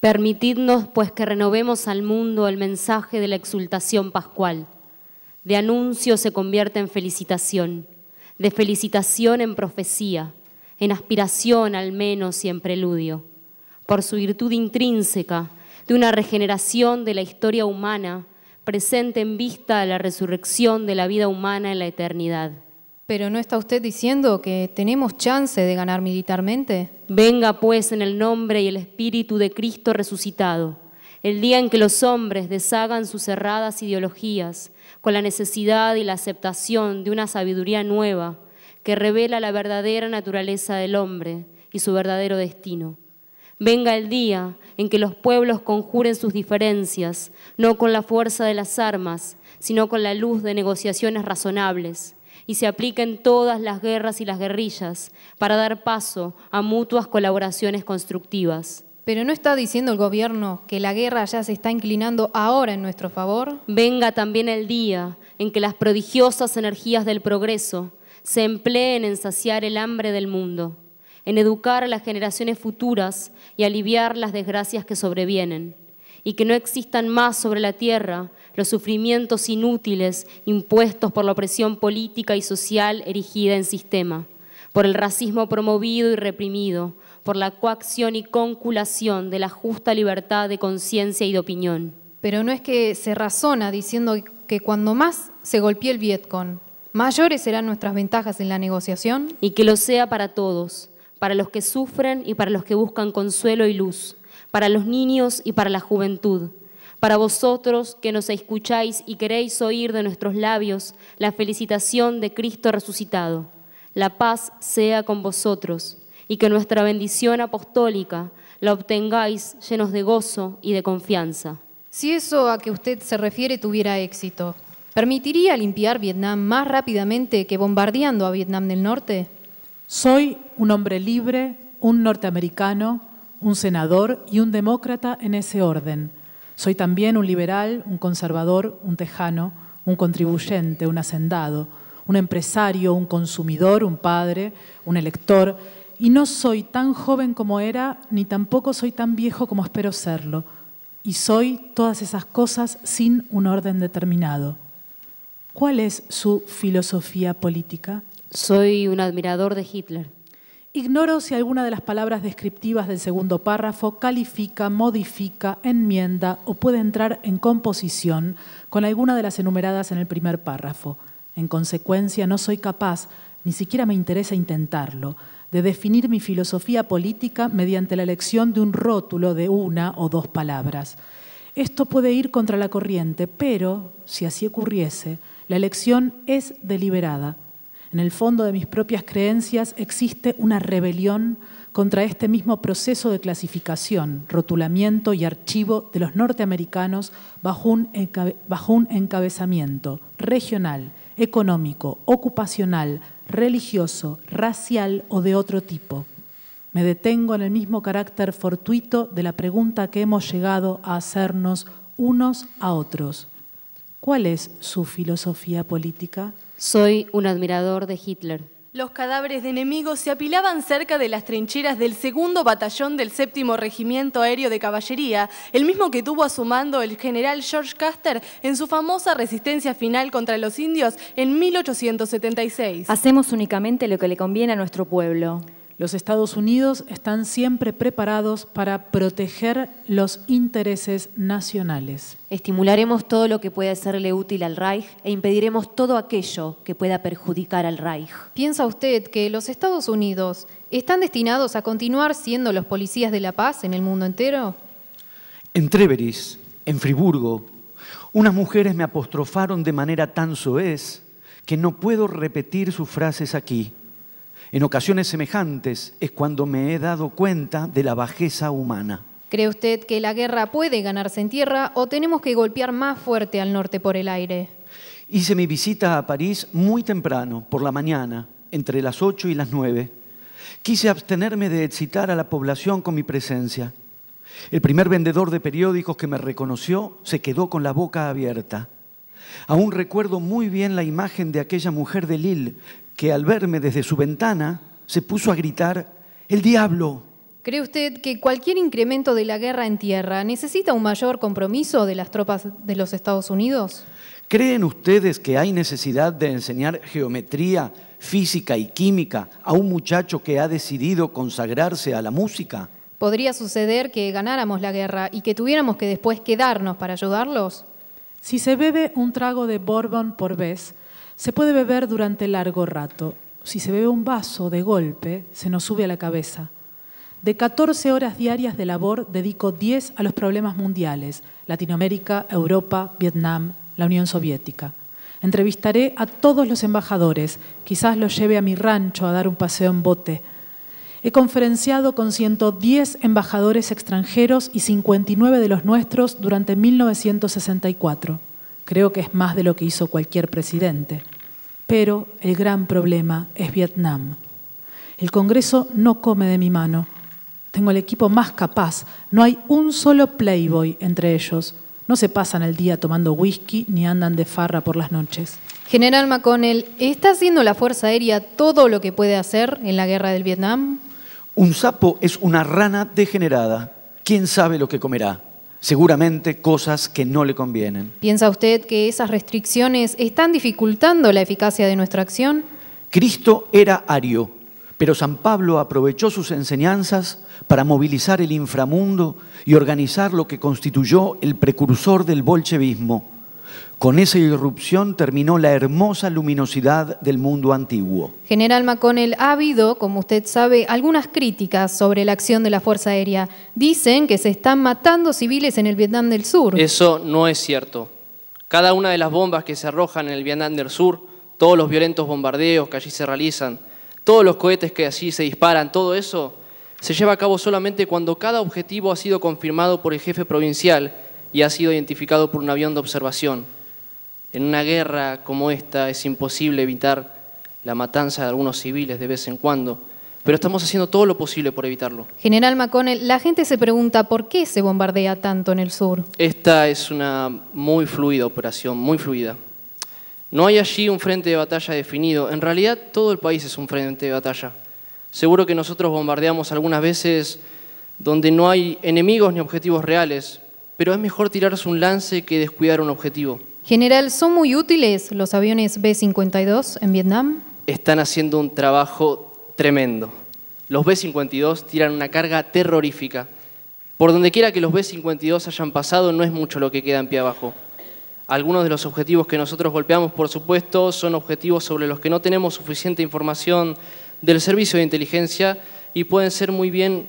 Permitidnos, pues, que renovemos al mundo el mensaje de la exultación pascual. De anuncio se convierte en felicitación, de felicitación en profecía, en aspiración al menos y en preludio. Por su virtud intrínseca, de una regeneración de la historia humana, presente en vista de la resurrección de la vida humana en la eternidad. ¿Pero no está usted diciendo que tenemos chance de ganar militarmente? Venga pues en el nombre y el espíritu de Cristo resucitado, el día en que los hombres deshagan sus erradas ideologías con la necesidad y la aceptación de una sabiduría nueva que revela la verdadera naturaleza del hombre y su verdadero destino. Venga el día en que los pueblos conjuren sus diferencias, no con la fuerza de las armas, sino con la luz de negociaciones razonables, y se apliquen todas las guerras y las guerrillas para dar paso a mutuas colaboraciones constructivas. ¿Pero no está diciendo el gobierno que la guerra ya se está inclinando ahora en nuestro favor? Venga también el día en que las prodigiosas energías del progreso se empleen en saciar el hambre del mundo, en educar a las generaciones futuras y aliviar las desgracias que sobrevienen, y que no existan más sobre la tierra los sufrimientos inútiles impuestos por la opresión política y social erigida en sistema, por el racismo promovido y reprimido, por la coacción y conculación de la justa libertad de conciencia y de opinión. Pero no es que se razona diciendo que cuando más se golpee el Vietcong, mayores serán nuestras ventajas en la negociación. Y que lo sea para todos, para los que sufren y para los que buscan consuelo y luz, para los niños y para la juventud, para vosotros que nos escucháis y queréis oír de nuestros labios la felicitación de Cristo resucitado. La paz sea con vosotros y que nuestra bendición apostólica la obtengáis llenos de gozo y de confianza. Si eso a que usted se refiere tuviera éxito, ¿permitiría limpiar Vietnam más rápidamente que bombardeando a Vietnam del Norte? Soy un hombre libre, un norteamericano, un senador y un demócrata en ese orden. Soy también un liberal, un conservador, un tejano, un contribuyente, un hacendado, un empresario, un consumidor, un padre, un elector, y no soy tan joven como era, ni tampoco soy tan viejo como espero serlo. Y soy todas esas cosas sin un orden determinado. ¿Cuál es su filosofía política? Soy un admirador de Hitler. Ignoro si alguna de las palabras descriptivas del segundo párrafo califica, modifica, enmienda o puede entrar en composición con alguna de las enumeradas en el primer párrafo. En consecuencia, no soy capaz, ni siquiera me interesa intentarlo, de definir mi filosofía política mediante la elección de un rótulo de una o dos palabras. Esto puede ir contra la corriente, pero, si así ocurriese, la elección es deliberada. En el fondo de mis propias creencias existe una rebelión contra este mismo proceso de clasificación, rotulamiento y archivo de los norteamericanos bajo un encabezamiento regional, económico, ocupacional, religioso, racial o de otro tipo. Me detengo en el mismo carácter fortuito de la pregunta que hemos llegado a hacernos unos a otros. ¿Cuál es su filosofía política? Soy un admirador de Hitler. Los cadáveres de enemigos se apilaban cerca de las trincheras del 2º Batallón del 7º Regimiento Aéreo de Caballería, el mismo que tuvo a su mando el general George Custer en su famosa resistencia final contra los indios en 1876. Hacemos únicamente lo que le conviene a nuestro pueblo. Los Estados Unidos están siempre preparados para proteger los intereses nacionales. Estimularemos todo lo que pueda serle útil al Reich e impediremos todo aquello que pueda perjudicar al Reich. ¿Piensa usted que los Estados Unidos están destinados a continuar siendo los policías de la paz en el mundo entero? En Treveris, en Friburgo, unas mujeres me apostrofaron de manera tan soez que no puedo repetir sus frases aquí. En ocasiones semejantes es cuando me he dado cuenta de la bajeza humana. ¿Cree usted que la guerra puede ganarse en tierra o tenemos que golpear más fuerte al norte por el aire? Hice mi visita a París muy temprano, por la mañana, entre las 8 y las 9. Quise abstenerme de excitar a la población con mi presencia. El primer vendedor de periódicos que me reconoció se quedó con la boca abierta. Aún recuerdo muy bien la imagen de aquella mujer de Lille que al verme desde su ventana se puso a gritar: ¡El diablo! ¿Cree usted que cualquier incremento de la guerra en tierra necesita un mayor compromiso de las tropas de los Estados Unidos? ¿Creen ustedes que hay necesidad de enseñar geometría, física y química a un muchacho que ha decidido consagrarse a la música? ¿Podría suceder que ganáramos la guerra y que tuviéramos que después quedarnos para ayudarlos? Si se bebe un trago de bourbon por vez, se puede beber durante largo rato. Si se bebe un vaso de golpe, se nos sube a la cabeza. De 14 horas diarias de labor, dedico 10 a los problemas mundiales: Latinoamérica, Europa, Vietnam, la Unión Soviética. Entrevistaré a todos los embajadores, quizás los lleve a mi rancho a dar un paseo en bote. He conferenciado con 110 embajadores extranjeros y 59 de los nuestros durante 1964. Creo que es más de lo que hizo cualquier presidente. Pero el gran problema es Vietnam. El Congreso no come de mi mano. Tengo el equipo más capaz. No hay un solo playboy entre ellos. No se pasan el día tomando whisky ni andan de farra por las noches. General McConnell, ¿está haciendo la Fuerza Aérea todo lo que puede hacer en la guerra del Vietnam? Un sapo es una rana degenerada. ¿Quién sabe lo que comerá? Seguramente cosas que no le convienen. ¿Piensa usted que esas restricciones están dificultando la eficacia de nuestra acción? Cristo era ario, pero San Pablo aprovechó sus enseñanzas para movilizar el inframundo y organizar lo que constituyó el precursor del bolchevismo. Con esa irrupción terminó la hermosa luminosidad del mundo antiguo. General McConnell, ha habido, como usted sabe, algunas críticas sobre la acción de la Fuerza Aérea. Dicen que se están matando civiles en el Vietnam del Sur. Eso no es cierto. Cada una de las bombas que se arrojan en el Vietnam del Sur, todos los violentos bombardeos que allí se realizan, todos los cohetes que allí se disparan, todo eso se lleva a cabo solamente cuando cada objetivo ha sido confirmado por el jefe provincial y ha sido identificado por un avión de observación. En una guerra como esta es imposible evitar la matanza de algunos civiles de vez en cuando, pero estamos haciendo todo lo posible por evitarlo. General McConnell, la gente se pregunta por qué se bombardea tanto en el sur. Esta es una muy fluida operación, muy fluida. No hay allí un frente de batalla definido. En realidad, todo el país es un frente de batalla. Seguro que nosotros bombardeamos algunas veces donde no hay enemigos ni objetivos reales, pero es mejor tirarse un lance que descuidar un objetivo. General, ¿son muy útiles los aviones B-52 en Vietnam? Están haciendo un trabajo tremendo. Los B-52 tiran una carga terrorífica. Por donde quiera que los B-52 hayan pasado, no es mucho lo que queda en pie abajo. Algunos de los objetivos que nosotros golpeamos, por supuesto, son objetivos sobre los que no tenemos suficiente información del servicio de inteligencia y pueden ser muy bien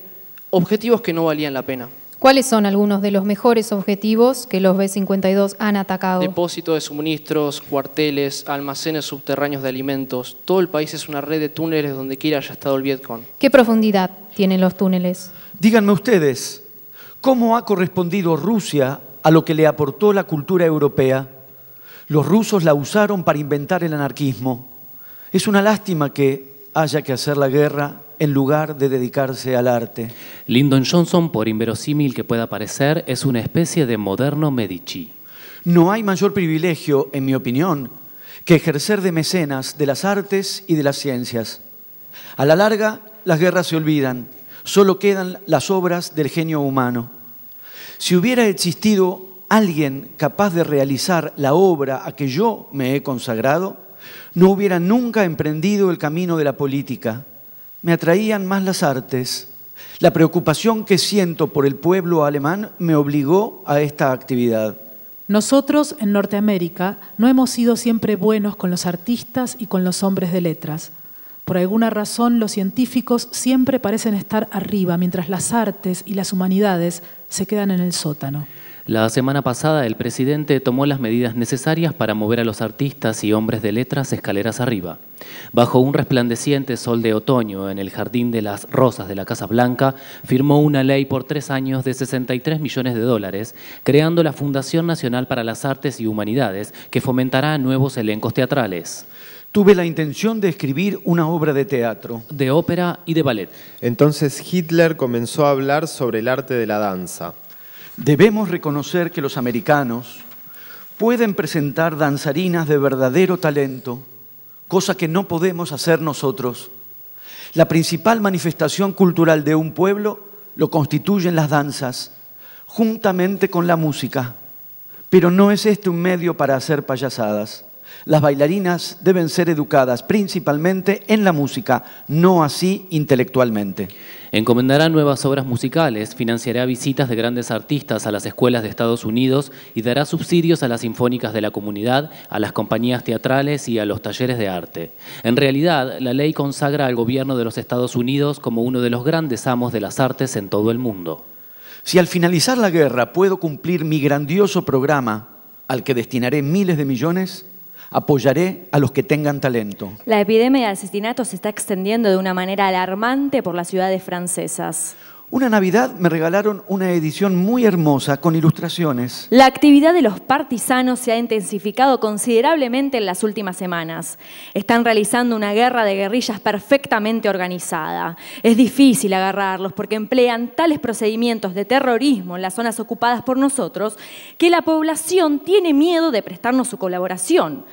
objetivos que no valían la pena. ¿Cuáles son algunos de los mejores objetivos que los B-52 han atacado? Depósitos de suministros, cuarteles, almacenes subterráneos de alimentos. Todo el país es una red de túneles donde quiera haya estado el Vietcong. ¿Qué profundidad tienen los túneles? Díganme ustedes, ¿cómo ha correspondido Rusia a lo que le aportó la cultura europea? Los rusos la usaron para inventar el anarquismo. Es una lástima que haya que hacer la guerra en lugar de dedicarse al arte. Lyndon Johnson, por inverosímil que pueda parecer, es una especie de moderno Medici. No hay mayor privilegio, en mi opinión, que ejercer de mecenas de las artes y de las ciencias. A la larga, las guerras se olvidan, solo quedan las obras del genio humano. Si hubiera existido alguien capaz de realizar la obra a que yo me he consagrado, no hubiera nunca emprendido el camino de la política. Me atraían más las artes. La preocupación que siento por el pueblo alemán me obligó a esta actividad. Nosotros, en Norteamérica, no hemos sido siempre buenos con los artistas y con los hombres de letras. Por alguna razón, los científicos siempre parecen estar arriba, mientras las artes y las humanidades se quedan en el sótano. La semana pasada el presidente tomó las medidas necesarias para mover a los artistas y hombres de letras escaleras arriba. Bajo un resplandeciente sol de otoño en el Jardín de las Rosas de la Casa Blanca, firmó una ley por 3 años de $63 millones, creando la Fundación Nacional para las Artes y Humanidades, que fomentará nuevos elencos teatrales. Tuve la intención de escribir una obra de teatro, de ópera y de ballet. Entonces Hitler comenzó a hablar sobre el arte de la danza. Debemos reconocer que los americanos pueden presentar danzarinas de verdadero talento, cosa que no podemos hacer nosotros. La principal manifestación cultural de un pueblo lo constituyen las danzas, juntamente con la música. Pero no es este un medio para hacer payasadas. Las bailarinas deben ser educadas principalmente en la música, no así intelectualmente. Encomendará nuevas obras musicales, financiará visitas de grandes artistas a las escuelas de Estados Unidos y dará subsidios a las sinfónicas de la comunidad, a las compañías teatrales y a los talleres de arte. En realidad, la ley consagra al gobierno de los Estados Unidos como uno de los grandes amos de las artes en todo el mundo. Si al finalizar la guerra puedo cumplir mi grandioso programa, al que destinaré miles de millones, apoyaré a los que tengan talento. La epidemia de asesinatos se está extendiendo de una manera alarmante por las ciudades francesas. Una Navidad me regalaron una edición muy hermosa con ilustraciones. La actividad de los partisanos se ha intensificado considerablemente en las últimas semanas. Están realizando una guerra de guerrillas perfectamente organizada. Es difícil agarrarlos porque emplean tales procedimientos de terrorismo en las zonas ocupadas por nosotros que la población tiene miedo de prestarnos su colaboración.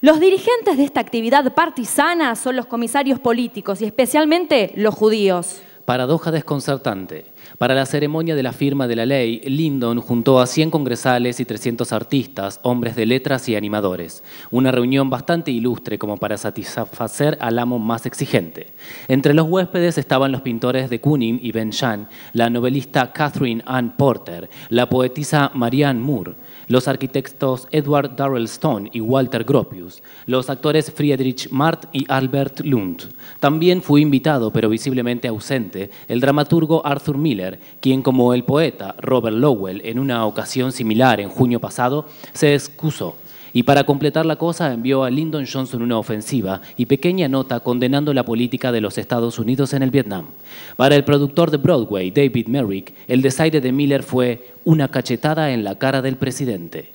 Los dirigentes de esta actividad partisana son los comisarios políticos y especialmente los judíos. Paradoja desconcertante. Para la ceremonia de la firma de la ley, Lyndon juntó a 100 congresales y 300 artistas, hombres de letras y animadores. Una reunión bastante ilustre como para satisfacer al amo más exigente. Entre los huéspedes estaban los pintores de Kooning y Ben Shahn, la novelista Catherine Ann Porter, la poetisa Marianne Moore, los arquitectos Edward Darrell Stone y Walter Gropius, los actores Friedrich Marth y Albert Lund. También fue invitado, pero visiblemente ausente, el dramaturgo Arthur Miller, quien, como el poeta Robert Lowell en una ocasión similar en junio pasado, se excusó. Y para completar la cosa envió a Lyndon Johnson una ofensiva y pequeña nota condenando la política de los Estados Unidos en el Vietnam. Para el productor de Broadway, David Merrick, el desaire de Miller fue una cachetada en la cara del presidente.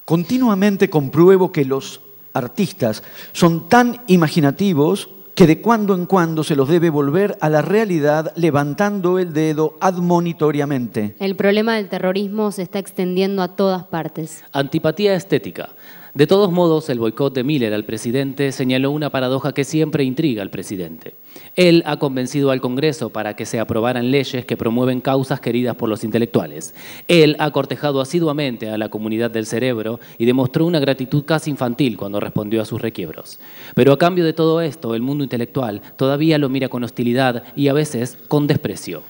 Continuamente compruebo que los artistas son tan imaginativos que de cuando en cuando se los debe volver a la realidad levantando el dedo admonitoriamente. El problema del terrorismo se está extendiendo a todas partes. Antipatía estética. De todos modos, el boicot de Miller al presidente señaló una paradoja que siempre intriga al presidente. Él ha convencido al Congreso para que se aprobaran leyes que promueven causas queridas por los intelectuales. Él ha cortejado asiduamente a la comunidad del cerebro y demostró una gratitud casi infantil cuando respondió a sus requiebros. Pero a cambio de todo esto, el mundo intelectual todavía lo mira con hostilidad y a veces con desprecio.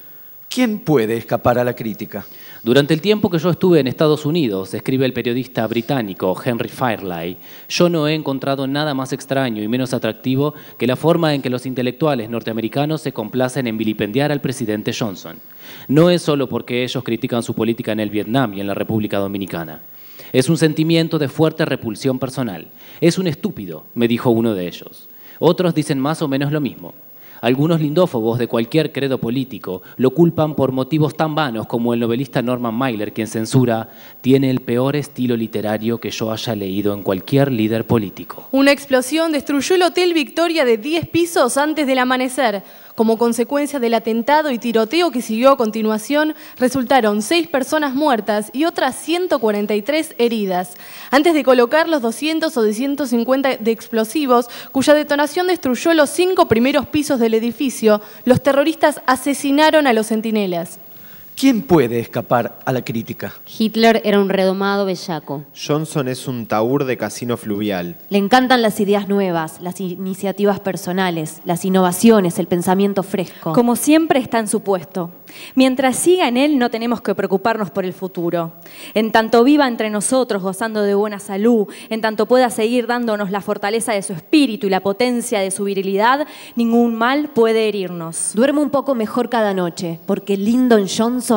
¿Quién puede escapar a la crítica? Durante el tiempo que yo estuve en Estados Unidos, escribe el periodista británico Henry Fairley, yo no he encontrado nada más extraño y menos atractivo que la forma en que los intelectuales norteamericanos se complacen en vilipendiar al presidente Johnson. No es solo porque ellos critican su política en el Vietnam y en la República Dominicana. Es un sentimiento de fuerte repulsión personal. Es un estúpido, me dijo uno de ellos. Otros dicen más o menos lo mismo. Algunos lindófobos de cualquier credo político lo culpan por motivos tan vanos como el novelista Norman Mailer, quien censura, tiene el peor estilo literario que yo haya leído en cualquier líder político. Una explosión destruyó el Hotel Victoria de 10 pisos antes del amanecer. Como consecuencia del atentado y tiroteo que siguió a continuación, resultaron 6 personas muertas y otras 143 heridas. Antes de colocar los 200 o 250 de explosivos, cuya detonación destruyó los 5 primeros pisos del edificio, los terroristas asesinaron a los centinelas. ¿Quién puede escapar a la crítica? Hitler era un redomado bellaco. Johnson es un taur de casino fluvial. Le encantan las ideas nuevas, las iniciativas personales, las innovaciones, el pensamiento fresco. Como siempre está en su puesto. Mientras siga en él no tenemos que preocuparnos por el futuro. En tanto viva entre nosotros gozando de buena salud, en tanto pueda seguir dándonos la fortaleza de su espíritu y la potencia de su virilidad, ningún mal puede herirnos. Duermo un poco mejor cada noche, porque Lyndon Johnson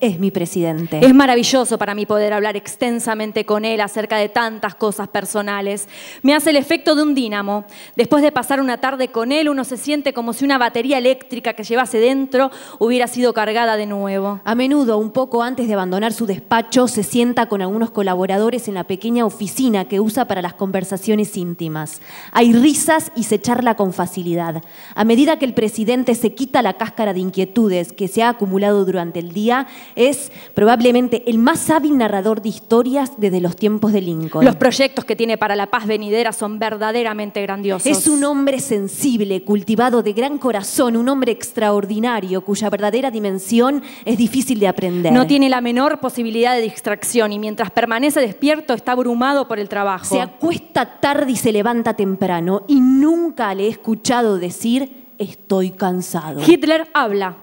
es mi presidente. Es maravilloso para mí poder hablar extensamente con él acerca de tantas cosas personales. Me hace el efecto de un dínamo. Después de pasar una tarde con él, uno se siente como si una batería eléctrica que llevase dentro hubiera sido cargada de nuevo. A menudo, un poco antes de abandonar su despacho, se sienta con algunos colaboradores en la pequeña oficina que usa para las conversaciones íntimas. Hay risas y se charla con facilidad. A medida que el presidente se quita la cáscara de inquietudes que se ha acumulado durante el día, es probablemente el más hábil narrador de historias desde los tiempos de Lincoln. Los proyectos que tiene para la paz venidera son verdaderamente grandiosos. Es un hombre sensible, cultivado de gran corazón, un hombre extraordinario cuya verdadera dimensión es difícil de aprender. No tiene la menor posibilidad de distracción y mientras permanece despierto está abrumado por el trabajo. Se acuesta tarde y se levanta temprano y nunca le he escuchado decir estoy cansado. Hitler habla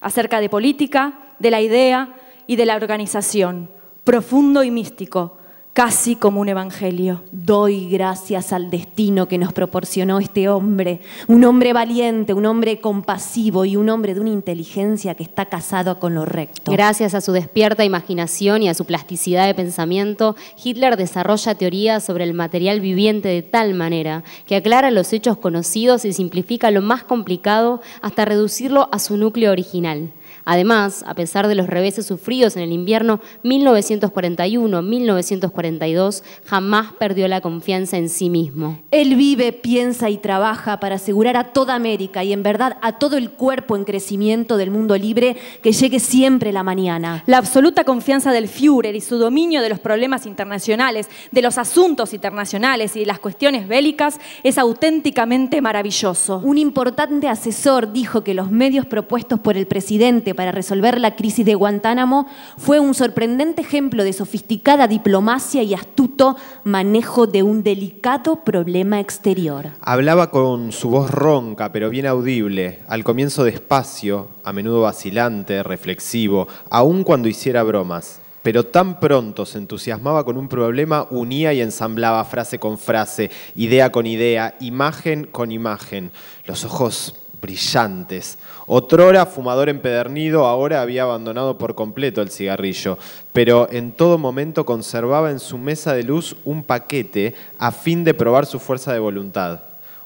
acerca de política, de la idea y de la organización, profundo y místico, casi como un evangelio. Doy gracias al destino que nos proporcionó este hombre, un hombre valiente, un hombre compasivo y un hombre de una inteligencia que está casado con lo recto. Gracias a su despierta imaginación y a su plasticidad de pensamiento, Hitler desarrolla teorías sobre el material viviente de tal manera que aclara los hechos conocidos y simplifica lo más complicado hasta reducirlo a su núcleo original. Además, a pesar de los reveses sufridos en el invierno 1941-1942, jamás perdió la confianza en sí mismo. Él vive, piensa y trabaja para asegurar a toda América y en verdad a todo el cuerpo en crecimiento del mundo libre que llegue siempre la mañana. La absoluta confianza del Führer y su dominio de los problemas internacionales, de los asuntos internacionales y de las cuestiones bélicas es auténticamente maravilloso. Un importante asesor dijo que los medios propuestos por el presidente para resolver la crisis de Guantánamo fue un sorprendente ejemplo de sofisticada diplomacia y astuto manejo de un delicado problema exterior. Hablaba con su voz ronca, pero bien audible, al comienzo despacio, a menudo vacilante, reflexivo, aun cuando hiciera bromas. Pero tan pronto se entusiasmaba con un problema, unía y ensamblaba frase con frase, idea con idea, imagen con imagen. Los ojos brillantes. Otrora fumador empedernido, ahora había abandonado por completo el cigarrillo, pero en todo momento conservaba en su mesa de luz un paquete a fin de probar su fuerza de voluntad.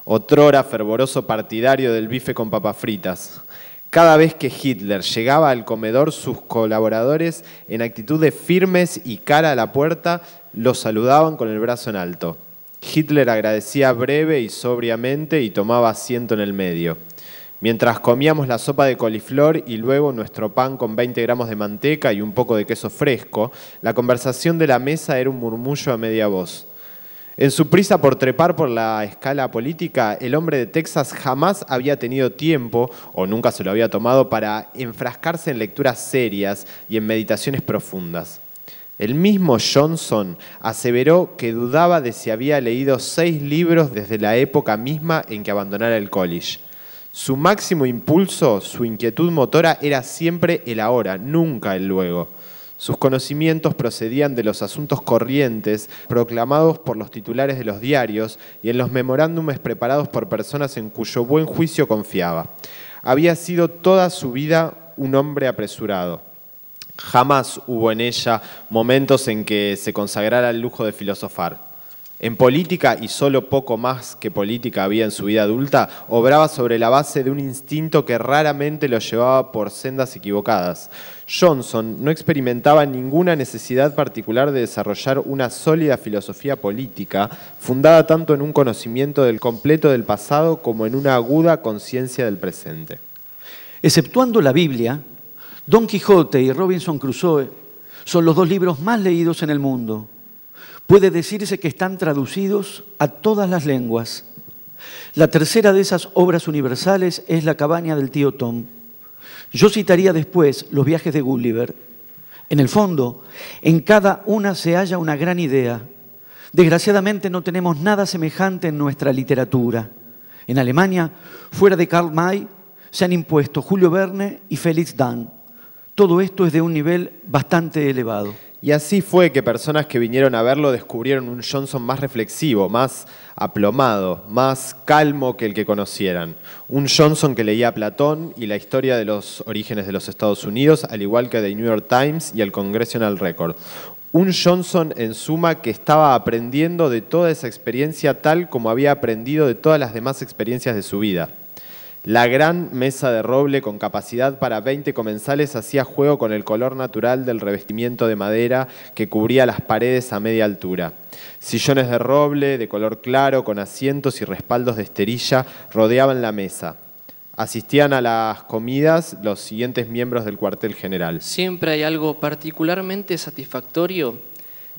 Otrora fervoroso partidario del bife con papas fritas. Cada vez que Hitler llegaba al comedor, sus colaboradores, en actitud de firmes y cara a la puerta, lo saludaban con el brazo en alto. Hitler agradecía breve y sobriamente y tomaba asiento en el medio. Mientras comíamos la sopa de coliflor y luego nuestro pan con 20 gramos de manteca y un poco de queso fresco, la conversación de la mesa era un murmullo a media voz. En su prisa por trepar por la escala política, el hombre de Texas jamás había tenido tiempo, o nunca se lo había tomado, para enfrascarse en lecturas serias y en meditaciones profundas. El mismo Johnson aseveró que dudaba de si había leído 6 libros desde la época misma en que abandonara el college. Su máximo impulso, su inquietud motora era siempre el ahora, nunca el luego. Sus conocimientos procedían de los asuntos corrientes proclamados por los titulares de los diarios y en los memorándums preparados por personas en cuyo buen juicio confiaba. Había sido toda su vida un hombre apresurado. Jamás hubo en ella momentos en que se consagrara al lujo de filosofar. En política, y solo poco más que política había en su vida adulta, obraba sobre la base de un instinto que raramente lo llevaba por sendas equivocadas. Johnson no experimentaba ninguna necesidad particular de desarrollar una sólida filosofía política, fundada tanto en un conocimiento del completo del pasado como en una aguda conciencia del presente. Exceptuando la Biblia, Don Quijote y Robinson Crusoe son los 2 libros más leídos en el mundo. Puede decirse que están traducidos a todas las lenguas. La tercera de esas obras universales es La cabaña del tío Tom. Yo citaría después Los viajes de Gulliver. En el fondo, en cada una se halla una gran idea. Desgraciadamente no tenemos nada semejante en nuestra literatura. En Alemania, fuera de Karl May, se han impuesto Julio Verne y Felix Dahn. Todo esto es de un nivel bastante elevado. Y así fue que personas que vinieron a verlo descubrieron un Johnson más reflexivo, más aplomado, más calmo que el que conocieran. Un Johnson que leía a Platón y la historia de los orígenes de los Estados Unidos, al igual que The New York Times y el Congressional Record. Un Johnson, en suma, que estaba aprendiendo de toda esa experiencia tal como había aprendido de todas las demás experiencias de su vida. La gran mesa de roble con capacidad para 20 comensales hacía juego con el color natural del revestimiento de madera que cubría las paredes a media altura. Sillones de roble, de color claro, con asientos y respaldos de esterilla, rodeaban la mesa. Asistían a las comidas los siguientes miembros del cuartel general. Siempre hay algo particularmente satisfactorio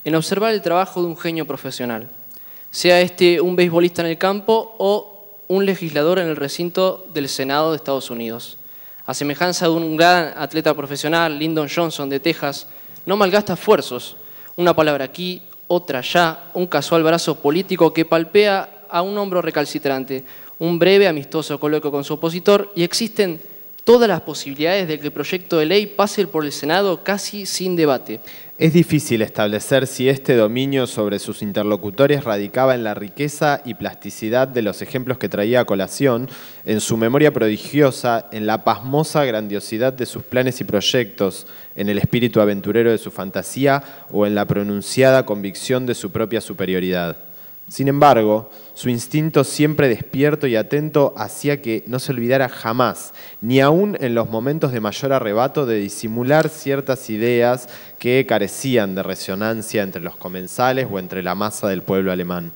en observar el trabajo de un genio profesional, sea este un beisbolista en el campo o un legislador en el recinto del Senado de Estados Unidos. A semejanza de un gran atleta profesional, Lyndon Johnson de Texas, no malgasta esfuerzos. Una palabra aquí, otra allá, un casual brazo político que palpea a un hombro recalcitrante, un breve amistoso coloquio con su opositor y existen todas las posibilidades de que el proyecto de ley pase por el Senado casi sin debate. Es difícil establecer si este dominio sobre sus interlocutores radicaba en la riqueza y plasticidad de los ejemplos que traía a colación, en su memoria prodigiosa, en la pasmosa grandiosidad de sus planes y proyectos, en el espíritu aventurero de su fantasía o en la pronunciada convicción de su propia superioridad. Sin embargo, su instinto siempre despierto y atento hacía que no se olvidara jamás, ni aun en los momentos de mayor arrebato, de disimular ciertas ideas que carecían de resonancia entre los comensales o entre la masa del pueblo alemán.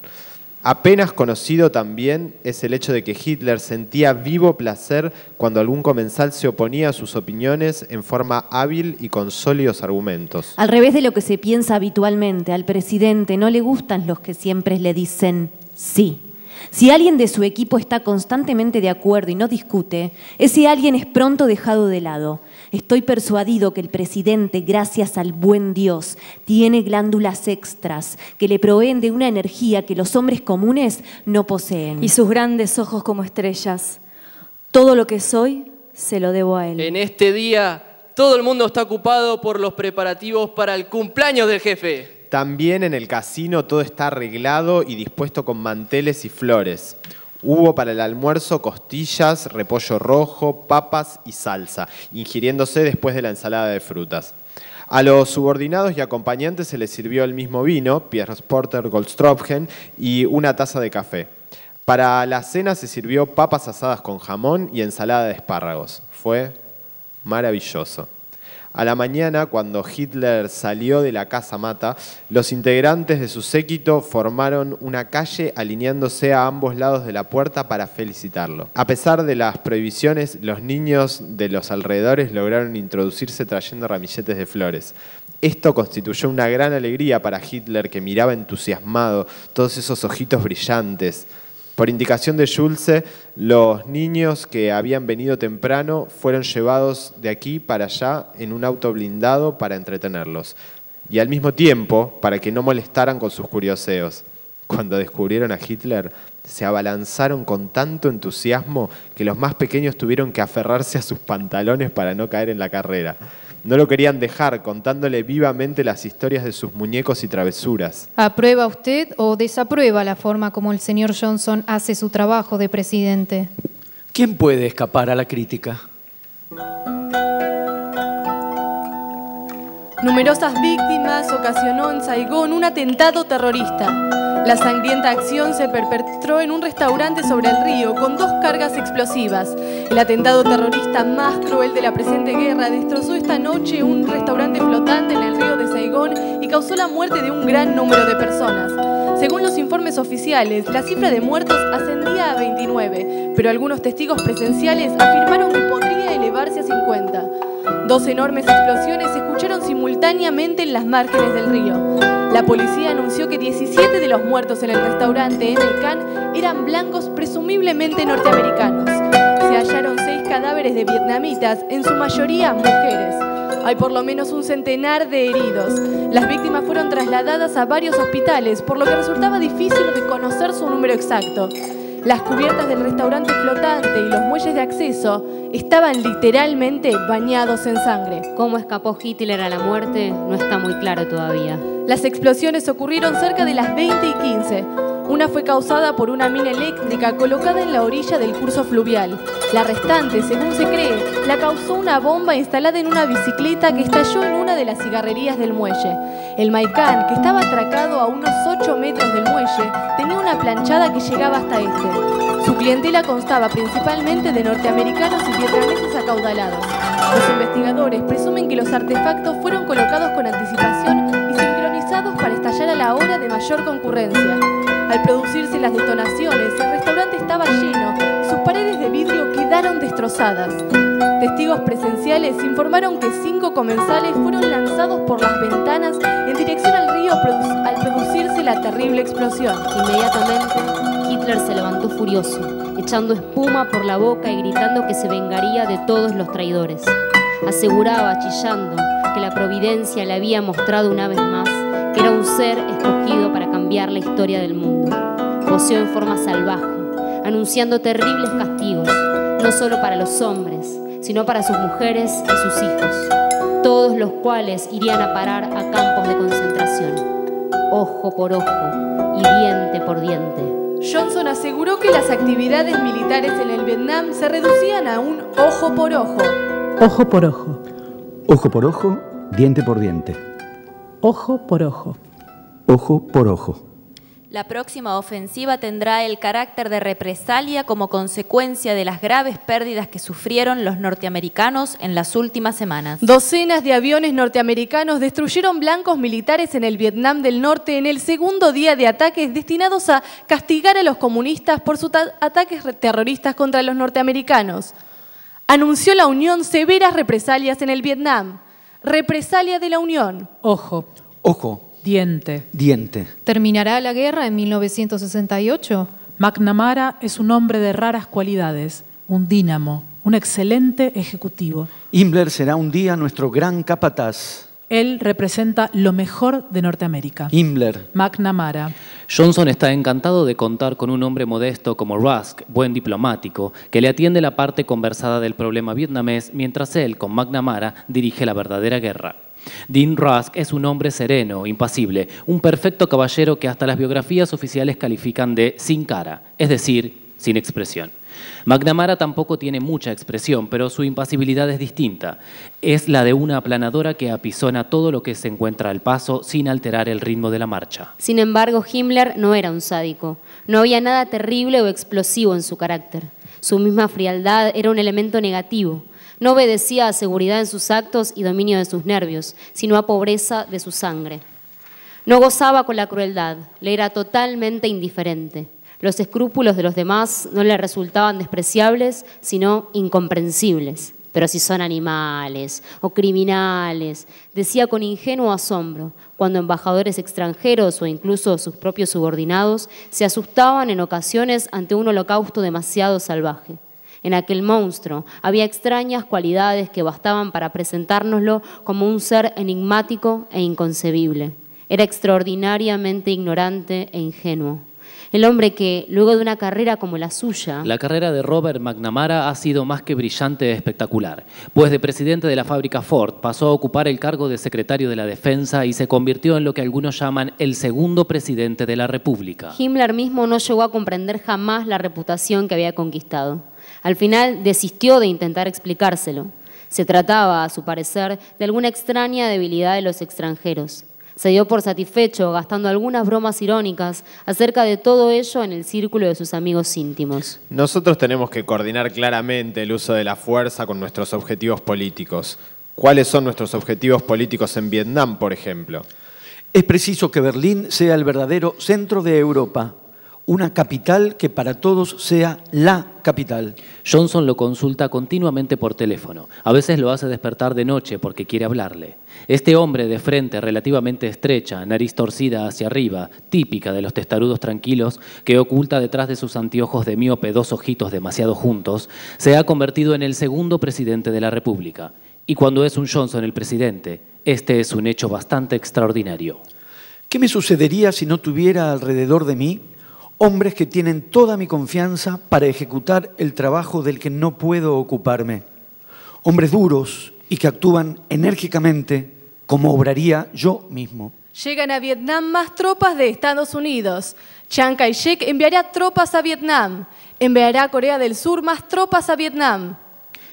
Apenas conocido también es el hecho de que Hitler sentía vivo placer cuando algún comensal se oponía a sus opiniones en forma hábil y con sólidos argumentos. Al revés de lo que se piensa habitualmente, al presidente no le gustan los que siempre le dicen sí. Si alguien de su equipo está constantemente de acuerdo y no discute, ese alguien es pronto dejado de lado. Estoy persuadido que el presidente, gracias al buen Dios, tiene glándulas extras que le proveen de una energía que los hombres comunes no poseen. Y sus grandes ojos como estrellas. Todo lo que soy se lo debo a él. En este día, todo el mundo está ocupado por los preparativos para el cumpleaños del jefe. También en el casino todo está arreglado y dispuesto con manteles y flores. Hubo para el almuerzo costillas, repollo rojo, papas y salsa, ingiriéndose después de la ensalada de frutas. A los subordinados y acompañantes se les sirvió el mismo vino, Pierre Porter Goldstrophen, y una taza de café. Para la cena se sirvió papas asadas con jamón y ensalada de espárragos. Fue maravilloso. A la mañana, cuando Hitler salió de la Casa Mata, los integrantes de su séquito formaron una calle alineándose a ambos lados de la puerta para felicitarlo. A pesar de las prohibiciones, los niños de los alrededores lograron introducirse trayendo ramilletes de flores. Esto constituyó una gran alegría para Hitler, que miraba entusiasmado todos esos ojitos brillantes. Por indicación de Schulze, los niños que habían venido temprano fueron llevados de aquí para allá en un auto blindado para entretenerlos. Y al mismo tiempo, para que no molestaran con sus curioseos. Cuando descubrieron a Hitler, se abalanzaron con tanto entusiasmo que los más pequeños tuvieron que aferrarse a sus pantalones para no caer en la carrera. No lo querían dejar, contándole vivamente las historias de sus muñecos y travesuras. ¿Aprueba usted o desaprueba la forma como el señor Johnson hace su trabajo de presidente? ¿Quién puede escapar a la crítica? Numerosas víctimas ocasionó en Saigón un atentado terrorista. La sangrienta acción se perpetró en un restaurante sobre el río con 2 cargas explosivas. El atentado terrorista más cruel de la presente guerra destrozó esta noche un restaurante flotante en el río de Saigón y causó la muerte de un gran número de personas. Según los informes oficiales, la cifra de muertos ascendía a 29, pero algunos testigos presenciales afirmaron que podría elevarse a 50. 2 enormes explosiones se escucharon simultáneamente en las márgenes del río. La policía anunció que 17 de los muertos en el restaurante en el Can eran blancos presumiblemente norteamericanos. Se hallaron 6 cadáveres de vietnamitas, en su mayoría mujeres. Hay por lo menos un centenar de heridos. Las víctimas fueron trasladadas a varios hospitales, por lo que resultaba difícil reconocer su número exacto. Las cubiertas del restaurante flotante y los muelles de acceso estaban literalmente bañados en sangre. Cómo escapó Hitler a la muerte no está muy claro todavía. Las explosiones ocurrieron cerca de las 20:15. Una fue causada por una mina eléctrica colocada en la orilla del curso fluvial. La restante, según se cree, la causó una bomba instalada en una bicicleta que estalló en una de las cigarrerías del muelle. El Maicán, que estaba atracado a unos 8 metros del muelle, tenía una planchada que llegaba hasta este. Su clientela constaba principalmente de norteamericanos y vietnameses acaudalados. Los investigadores presumen que los artefactos fueron colocados con anticipación y sincronizados para estallar a la hora de mayor concurrencia. Al producirse las detonaciones, el restaurante estaba lleno y sus paredes de vidrio quedaron quedaron destrozadas. Testigos presenciales informaron que 5 comensales fueron lanzados por las ventanas en dirección al río al producirse la terrible explosión. Inmediatamente, Hitler se levantó furioso, echando espuma por la boca y gritando que se vengaría de todos los traidores. Aseguraba, chillando, que la providencia le había mostrado una vez más que era un ser escogido para cambiar la historia del mundo. Voceó en forma salvaje, anunciando terribles castigos, no solo para los hombres, sino para sus mujeres y sus hijos, todos los cuales irían a parar a campos de concentración, ojo por ojo y diente por diente. Johnson aseguró que las actividades militares en el Vietnam se reducían a un ojo por ojo. Ojo por ojo. Ojo por ojo, diente por diente. Ojo por ojo. Ojo por ojo. La próxima ofensiva tendrá el carácter de represalia como consecuencia de las graves pérdidas que sufrieron los norteamericanos en las últimas semanas. Docenas de aviones norteamericanos destruyeron blancos militares en el Vietnam del Norte en el segundo día de ataques destinados a castigar a los comunistas por sus ataques terroristas contra los norteamericanos. Anunció la Unión severas represalias en el Vietnam. Represalia de la Unión. Ojo. Ojo. Diente. Diente. ¿Terminará la guerra en 1968? McNamara es un hombre de raras cualidades, un dínamo, un excelente ejecutivo. Himmler será un día nuestro gran capataz. Él representa lo mejor de Norteamérica. Himmler. McNamara. Johnson está encantado de contar con un hombre modesto como Rusk, buen diplomático, que le atiende la parte conversada del problema vietnamés, mientras él, con McNamara, dirige la verdadera guerra. Dean Rusk es un hombre sereno, impasible, un perfecto caballero que hasta las biografías oficiales califican de sin cara, es decir, sin expresión. McNamara tampoco tiene mucha expresión, pero su impasibilidad es distinta. Es la de una aplanadora que apisona todo lo que se encuentra al paso sin alterar el ritmo de la marcha. Sin embargo, Himmler no era un sádico. No había nada terrible o explosivo en su carácter. Su misma frialdad era un elemento negativo. No obedecía a seguridad en sus actos y dominio de sus nervios, sino a pobreza de su sangre. No gozaba con la crueldad, le era totalmente indiferente. Los escrúpulos de los demás no le resultaban despreciables, sino incomprensibles. Pero si son animales o criminales, decía con ingenuo asombro, cuando embajadores extranjeros o incluso sus propios subordinados se asustaban en ocasiones ante un holocausto demasiado salvaje. En aquel monstruo había extrañas cualidades que bastaban para presentárnoslo como un ser enigmático e inconcebible. Era extraordinariamente ignorante e ingenuo. El hombre que, luego de una carrera como la suya... La carrera de Robert McNamara ha sido más que brillante y espectacular, pues de presidente de la fábrica Ford pasó a ocupar el cargo de secretario de la Defensa y se convirtió en lo que algunos llaman el segundo presidente de la República. Himmler mismo no llegó a comprender jamás la reputación que había conquistado. Al final desistió de intentar explicárselo. Se trataba, a su parecer, de alguna extraña debilidad de los extranjeros. Se dio por satisfecho, gastando algunas bromas irónicas acerca de todo ello en el círculo de sus amigos íntimos. Nosotros tenemos que coordinar claramente el uso de la fuerza con nuestros objetivos políticos. ¿Cuáles son nuestros objetivos políticos en Vietnam, por ejemplo? Es preciso que Berlín sea el verdadero centro de Europa. Una capital que para todos sea la capital. Johnson lo consulta continuamente por teléfono. A veces lo hace despertar de noche porque quiere hablarle. Este hombre de frente relativamente estrecha, nariz torcida hacia arriba, típica de los testarudos tranquilos, que oculta detrás de sus anteojos de miope 2 ojitos demasiado juntos, se ha convertido en el segundo presidente de la República. Y cuando es un Johnson el presidente, este es un hecho bastante extraordinario. ¿Qué me sucedería si no tuviera alrededor de mí hombres que tienen toda mi confianza para ejecutar el trabajo del que no puedo ocuparme? Hombres duros y que actúan enérgicamente como obraría yo mismo. Llegan a Vietnam más tropas de Estados Unidos. Chiang Kai-shek enviará tropas a Vietnam. Enviará a Corea del Sur más tropas a Vietnam.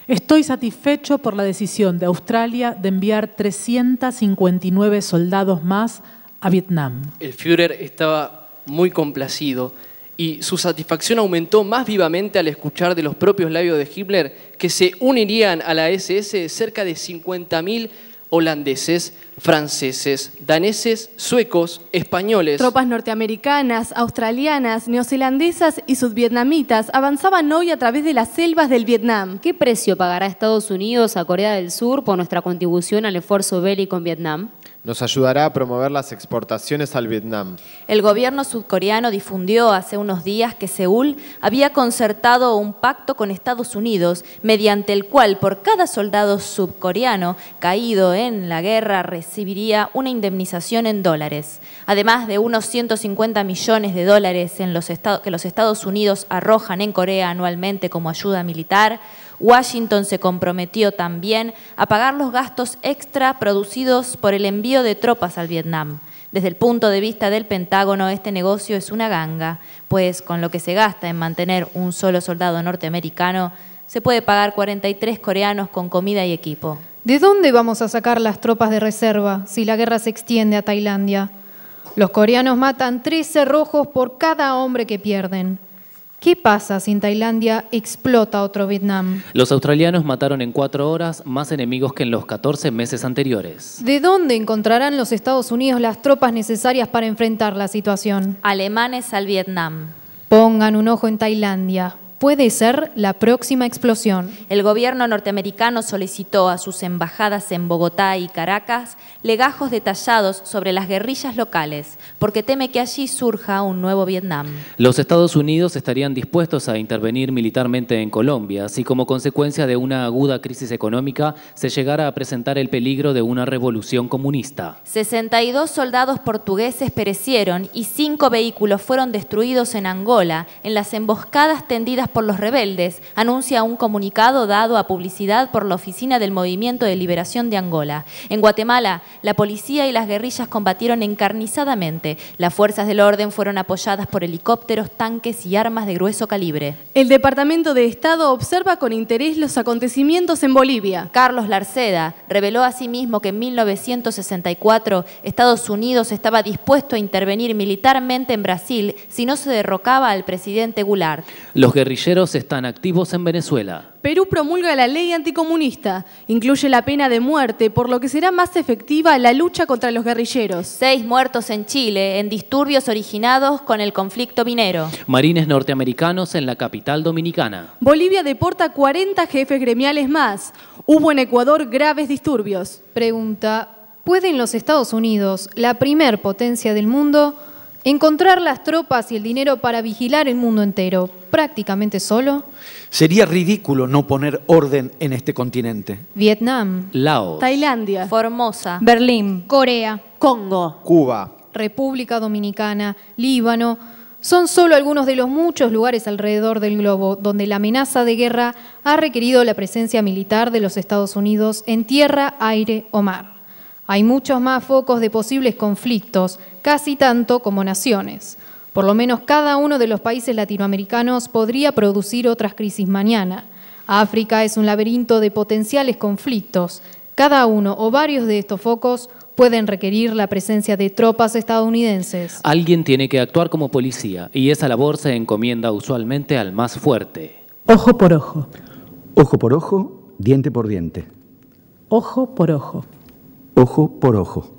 Estoy satisfecho por la decisión de Australia de enviar 359 soldados más a Vietnam. El Führer estaba muy complacido y su satisfacción aumentó más vivamente al escuchar de los propios labios de Himmler que se unirían a la SS cerca de 50.000 holandeses, franceses, daneses, suecos, españoles. Tropas norteamericanas, australianas, neozelandesas y sudvietnamitas avanzaban hoy a través de las selvas del Vietnam. ¿Qué precio pagará Estados Unidos a Corea del Sur por nuestra contribución al esfuerzo bélico en Vietnam? Nos ayudará a promover las exportaciones al Vietnam. El gobierno sudcoreano difundió hace unos días que Seúl había concertado un pacto con Estados Unidos mediante el cual por cada soldado subcoreano caído en la guerra recibiría una indemnización en dólares. Además de unos 150 millones de dólares que los Estados Unidos arrojan en Corea anualmente como ayuda militar, Washington se comprometió también a pagar los gastos extra producidos por el envío de tropas al Vietnam. Desde el punto de vista del Pentágono, este negocio es una ganga, pues con lo que se gasta en mantener un solo soldado norteamericano, se puede pagar 43 coreanos con comida y equipo. ¿De dónde vamos a sacar las tropas de reserva si la guerra se extiende a Tailandia? Los coreanos matan 13 rojos por cada hombre que pierden. ¿Qué pasa si en Tailandia explota otro Vietnam? Los australianos mataron en 4 horas más enemigos que en los 14 meses anteriores. ¿De dónde encontrarán los Estados Unidos las tropas necesarias para enfrentar la situación? Alemanes al Vietnam. Pongan un ojo en Tailandia. Puede ser la próxima explosión. El gobierno norteamericano solicitó a sus embajadas en Bogotá y Caracas legajos detallados sobre las guerrillas locales, porque teme que allí surja un nuevo Vietnam. Los Estados Unidos estarían dispuestos a intervenir militarmente en Colombia, si como consecuencia de una aguda crisis económica se llegara a presentar el peligro de una revolución comunista. 62 soldados portugueses perecieron y 5 vehículos fueron destruidos en Angola en las emboscadas tendidas por los rebeldes, anuncia un comunicado dado a publicidad por la Oficina del Movimiento de Liberación de Angola. En Guatemala, la policía y las guerrillas combatieron encarnizadamente. Las fuerzas del orden fueron apoyadas por helicópteros, tanques y armas de grueso calibre. El Departamento de Estado observa con interés los acontecimientos en Bolivia. Carlos Larceda reveló asimismo que en 1964 Estados Unidos estaba dispuesto a intervenir militarmente en Brasil si no se derrocaba al presidente Goulart. Los guerrilleros están activos en Venezuela. Perú promulga la ley anticomunista. Incluye la pena de muerte, por lo que será más efectiva la lucha contra los guerrilleros. 6 muertos en Chile en disturbios originados con el conflicto minero. Marines norteamericanos en la capital dominicana. Bolivia deporta 40 jefes gremiales más. Hubo en Ecuador graves disturbios. Pregunta, ¿pueden los Estados Unidos, la primer potencia del mundo, encontrar las tropas y el dinero para vigilar el mundo entero prácticamente solo? Sería ridículo no poner orden en este continente. Vietnam, Laos, Tailandia, Formosa, Berlín, Corea, Congo, Cuba, República Dominicana, Líbano, son solo algunos de los muchos lugares alrededor del globo donde la amenaza de guerra ha requerido la presencia militar de los Estados Unidos en tierra, aire o mar. Hay muchos más focos de posibles conflictos, casi tanto como naciones. Por lo menos cada uno de los países latinoamericanos podría producir otras crisis mañana. África es un laberinto de potenciales conflictos. Cada uno o varios de estos focos pueden requerir la presencia de tropas estadounidenses. Alguien tiene que actuar como policía y esa labor se encomienda usualmente al más fuerte. Ojo por ojo. Ojo por ojo, diente por diente. Ojo por ojo. Ojo por ojo.